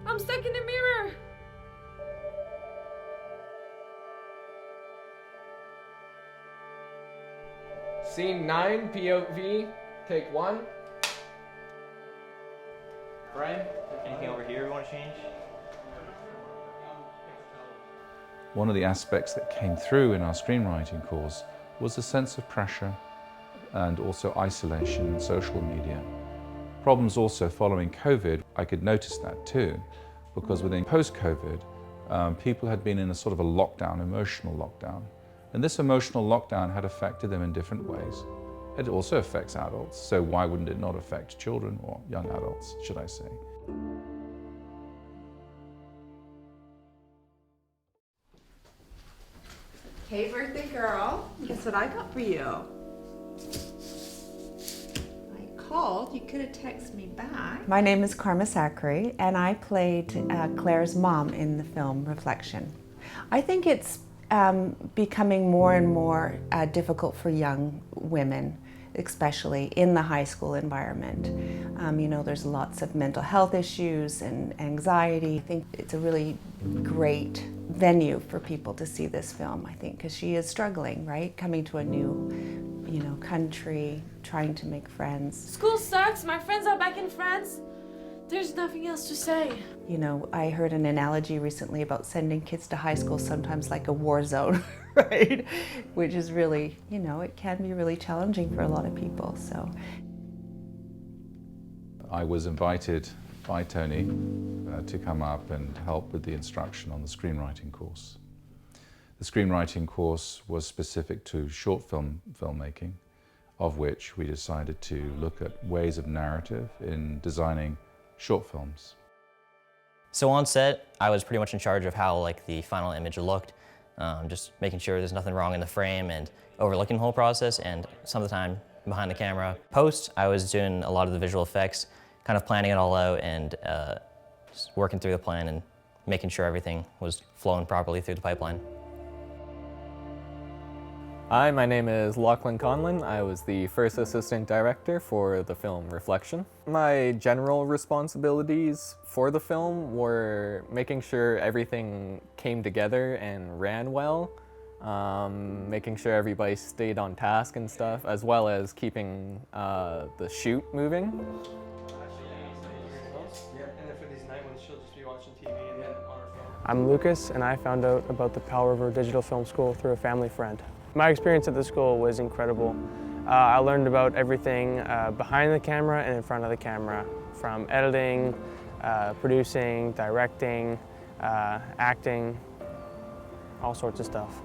I'm stuck in the mirror. Scene 9, POV, take 1. Brian, anything over here you want to change? One of the aspects that came through in our screenwriting course was a sense of pressure and also isolation in social media. Problems also following COVID, I could notice that too, because within post-COVID, people had been in a sort of a lockdown, emotional lockdown. And this emotional lockdown had affected them in different ways. It also affects adults, so why wouldn't it not affect children or young adults, should I say? Hey, birthday girl. Guess what I got for you? I called. You could have texted me back. My name is Karma Zachary, and I played Claire's mom in the film Reflection. I think it's becoming more and more difficult for young women, especially in the high school environment. You know, there's lots of mental health issues and anxiety. I think it's a really great venue for people to see this film, I think, because she is struggling, right? Coming to a new, you know, country, trying to make friends. School sucks. My friends are back in France. There's nothing else to say. You know, I heard an analogy recently about sending kids to high school sometimes like a war zone, right? Which is really, you know, it can be really challenging for a lot of people, so. I was invited by Tony to come up and help with the instruction on the screenwriting course. The screenwriting course was specific to short film filmmaking, of which we decided to look at ways of narrative in designing short films. So on set, I was pretty much in charge of how the final image looked, just making sure there's nothing wrong in the frame and overlooking the whole process, and some of the time behind the camera. Post, I was doing a lot of the visual effects, kind of planning it all out and just working through the plan and making sure everything was flowing properly through the pipeline. Hi, my name is Lachlan Conlon. I was the first assistant director for the film Reflection. My general responsibilities for the film were making sure everything came together and ran well, making sure everybody stayed on task and stuff, as well as keeping the shoot moving. I'm Lucas, and I found out about the Powell River Digital Film School through a family friend. My experience at the school was incredible. I learned about everything behind the camera and in front of the camera, from editing, producing, directing, acting, all sorts of stuff.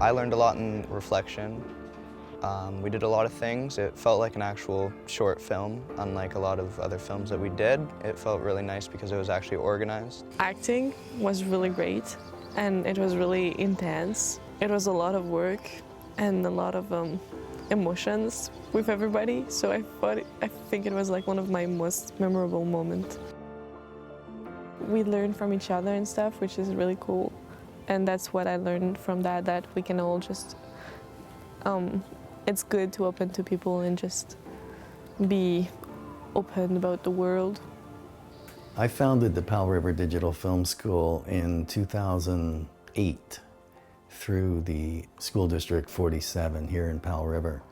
I learned a lot in Reflection. We did a lot of things. It felt like an actual short film, unlike a lot of other films that we did. It felt really nice because it was actually organized. Acting was really great, and it was really intense. It was a lot of work and a lot of emotions with everybody, so I think it was one of my most memorable moments. We learned from each other and stuff, which is really cool, and that's what I learned from that we can all just it's good to open to people and just be open about the world. I founded the Powell River Digital Film School in 2008 through the School District 47 here in Powell River.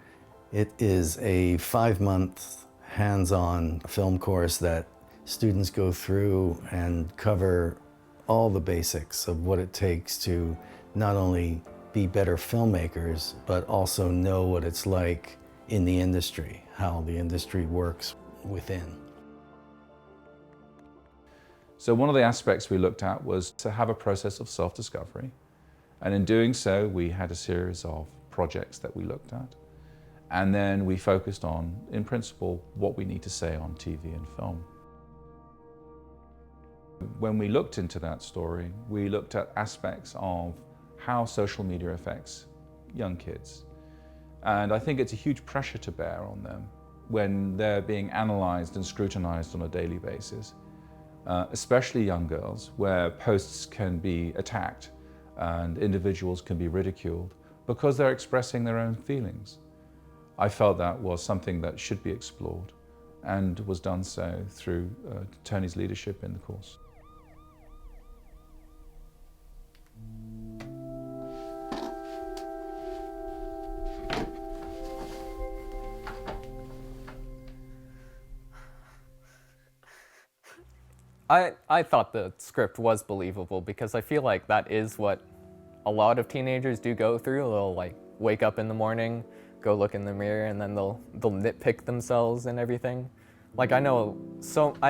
It is a 5-month hands-on film course that students go through and cover all the basics of what it takes to not only be better filmmakers, but also know what it's like in the industry, how the industry works within. So one of the aspects we looked at was to have a process of self-discovery. And in doing so, we had a series of projects that we looked at. And then we focused on, in principle, what we need to say on TV and film. When we looked into that story, we looked at aspects of how social media affects young kids. And I think it's a huge pressure to bear on them when they're being analyzed and scrutinized on a daily basis, especially young girls, where posts can be attacked and individuals can be ridiculed because they're expressing their own feelings. I felt that was something that should be explored and was done so through Tony's leadership in the course. I thought the script was believable because I feel like that is what a lot of teenagers do go through. They'll like wake up in the morning, go look in the mirror, and then they'll nitpick themselves and everything. Like I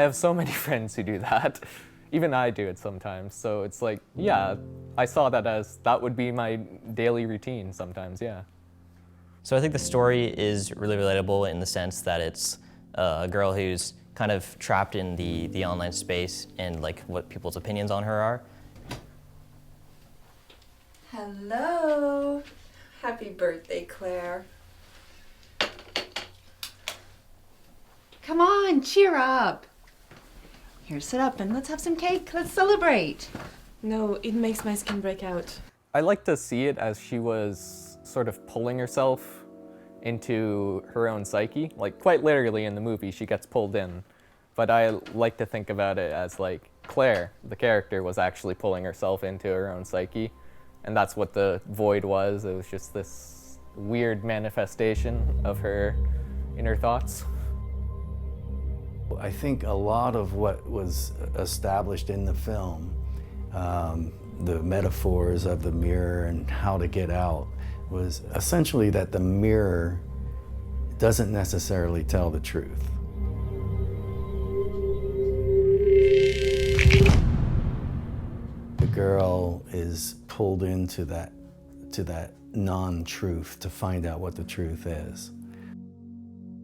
have so many friends who do that. Even I do it sometimes. So it's like, yeah, I saw that as that would be my daily routine sometimes, yeah. So I think the story is really relatable in the sense that it's a girl who's kind of trapped in the online space and like what people's opinions on her are. Hello. Happy birthday, Claire. Come on, cheer up. Here, sit up and let's have some cake. Let's celebrate. No, it makes my skin break out. I like to see it as she was sort of pulling herself into her own psyche. Like quite literally in the movie, she gets pulled in. But I like to think about it as like Claire, the character, was actually pulling herself into her own psyche. And that's what the void was. It was just this weird manifestation of her inner thoughts. I think a lot of what was established in the film, the metaphors of the mirror and how to get out, was essentially that the mirror doesn't necessarily tell the truth. The girl is pulled into that non-truth to find out what the truth is.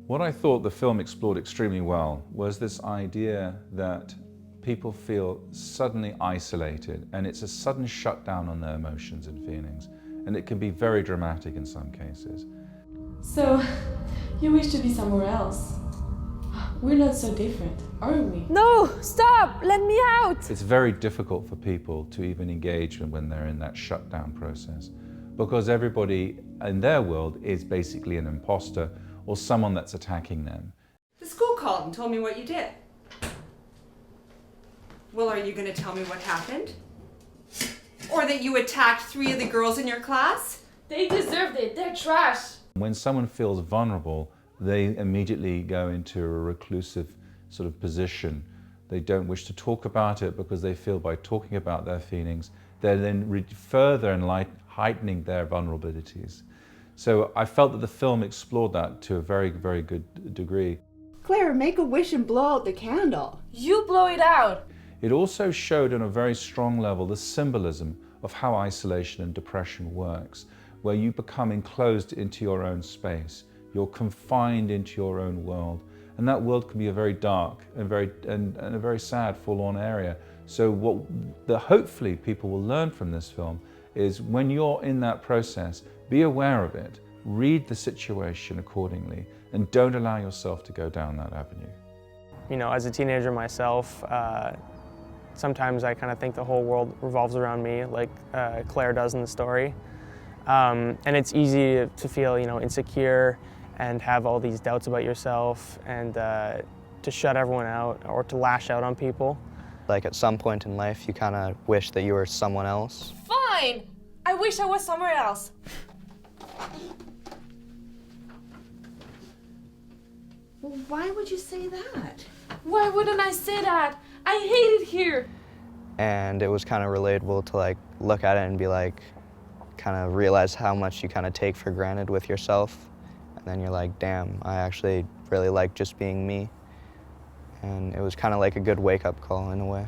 What I thought the film explored extremely well was this idea that people feel suddenly isolated, and it's a sudden shutdown on their emotions and feelings, and it can be very dramatic in some cases. So, you wish to be somewhere else? We're not so different, are we? No, stop, let me out. It's very difficult for people to even engage when they're in that shutdown process, because everybody in their world is basically an imposter or someone that's attacking them. The school called and told me what you did. Well, are you going to tell me what happened? Or that you attacked 3 of the girls in your class? They deserved it, they're trash. When someone feels vulnerable, they immediately go into a reclusive sort of position. They don't wish to talk about it because they feel by talking about their feelings, they're then further heightening their vulnerabilities. So I felt that the film explored that to a very, very good degree. Claire, make a wish and blow out the candle. You blow it out. It also showed on a very strong level the symbolism of how isolation and depression works, where you become enclosed into your own space. You're confined into your own world. And that world can be a very dark and a very sad, forlorn area. So what hopefully people will learn from this film is when you're in that process, be aware of it, read the situation accordingly, and don't allow yourself to go down that avenue. You know, as a teenager myself, sometimes I kind of think the whole world revolves around me, like Claire does in the story. And it's easy to feel, you know, insecure and have all these doubts about yourself and to shut everyone out or to lash out on people. Like at some point in life, you kind of wish that you were someone else. Fine! I wish I was somewhere else. Well, why would you say that? Why wouldn't I say that? I hate it here. And it was kind of relatable to like look at it and be like, kind of realize how much you kind of take for granted with yourself. And then you're like, damn, I actually really like just being me. And it was kind of like a good wake-up call in a way.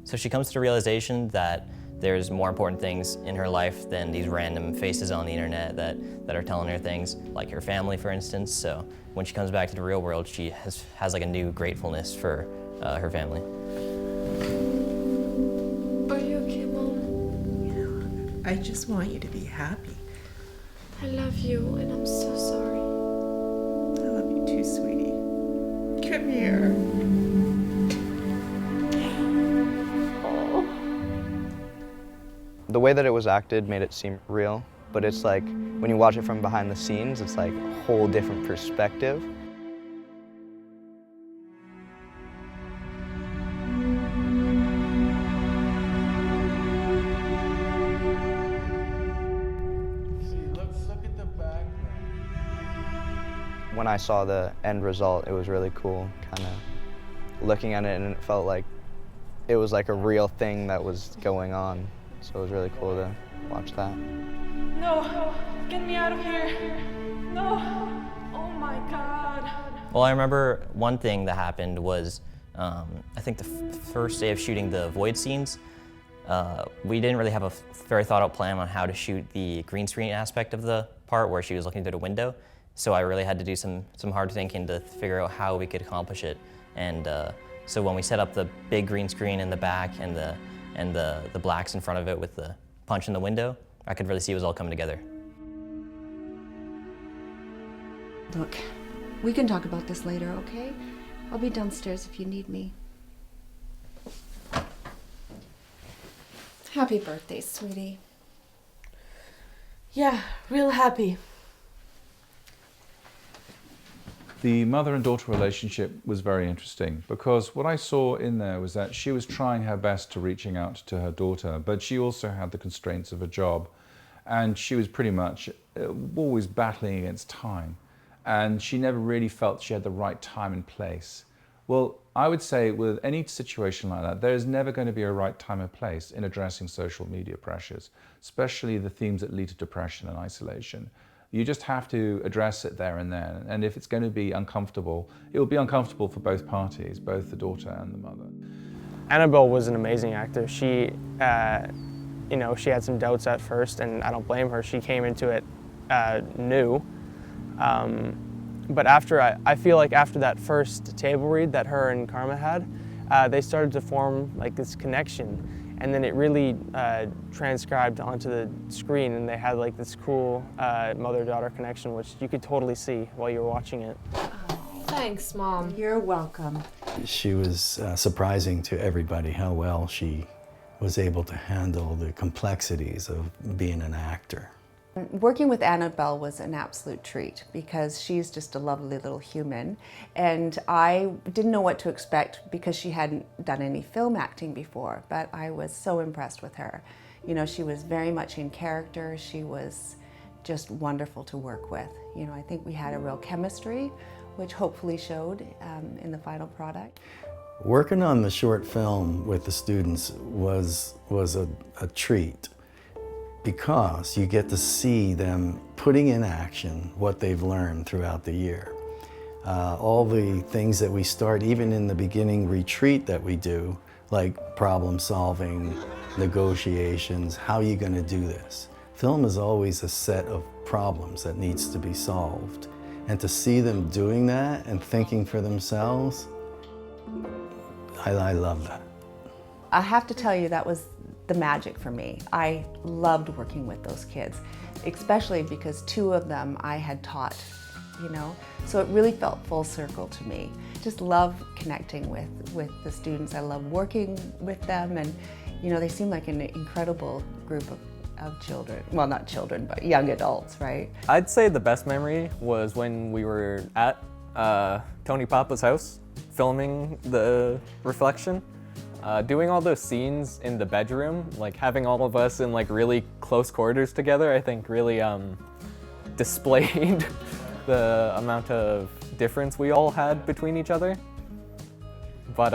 So she comes to the realization that there's more important things in her life than these random faces on the internet that are telling her things, like her family, for instance. So when she comes back to the real world, she has like a new gratefulness for her family. Are you okay, Mom? I just want you to be happy. I love you, and I'm so sorry. I love you too, sweetie. Come here. The way that it was acted made it seem real, but it's like when you watch it from behind the scenes, it's like a whole different perspective. When I saw the end result, it was really cool, kind of looking at it, and it felt like it was like a real thing that was going on. So it was really cool to watch that. No, get me out of here. No, oh my God. Well, I remember one thing that happened was, I think the first day of shooting the void scenes, we didn't really have a very thought out plan on how to shoot the green screen aspect of the part where she was looking through the window. So I really had to do some hard thinking to figure out how we could accomplish it. And so when we set up the big green screen in the back and the blacks in front of it with the punch in the window, I could really see it was all coming together. Look, we can talk about this later, okay? I'll be downstairs if you need me. Happy birthday, sweetie. Yeah, real happy. The mother and daughter relationship was very interesting because what I saw in there was that she was trying her best to reaching out to her daughter, but she also had the constraints of a job, and she was pretty much always battling against time, and she never really felt she had the right time and place. Well, I would say with any situation like that, there is never going to be a right time and place in addressing social media pressures, especially the themes that lead to depression and isolation. You just have to address it there and then. And if it's going to be uncomfortable, it will be uncomfortable for both parties, both the daughter and the mother. Annabelle was an amazing actor. She, you know, she had some doubts at first, and I don't blame her. She came into it new. But I feel like after that first table read that her and Karma had, they started to form like this connection. And then it really transcribed onto the screen, and they had like this cool mother-daughter connection, which you could totally see while you were watching it. Thanks, Mom. You're welcome. She was surprising to everybody how well she was able to handle the complexities of being an actor. Working with Annabelle was an absolute treat because she's just a lovely little human, and I didn't know what to expect because she hadn't done any film acting before, but I was so impressed with her. You know, she was very much in character. She was just wonderful to work with. You know, I think we had a real chemistry, which hopefully showed in the final product. Working on the short film with the students was a treat, because you get to see them putting in action what they've learned throughout the year. All the things that we start, even in the beginning retreat that we do, like problem solving, negotiations, how are you going to do this? Film is always a set of problems that needs to be solved. And to see them doing that and thinking for themselves, I love that. I have to tell you, that was the magic for me. I loved working with those kids, especially because two of them I had taught, you know, so it really felt full circle to me. Just love connecting with the students. I love working with them, and you know, they seem like an incredible group of children. Well, not children, but young adults, right? I'd say the best memory was when we were at Tony Papa's house filming the reflection. Doing all those scenes in the bedroom, like having all of us in like really close quarters together, I think really displayed the amount of difference we all had between each other. But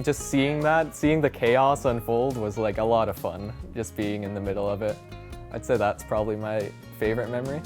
just seeing the chaos unfold was like a lot of fun, just being in the middle of it. I'd say that's probably my favorite memory.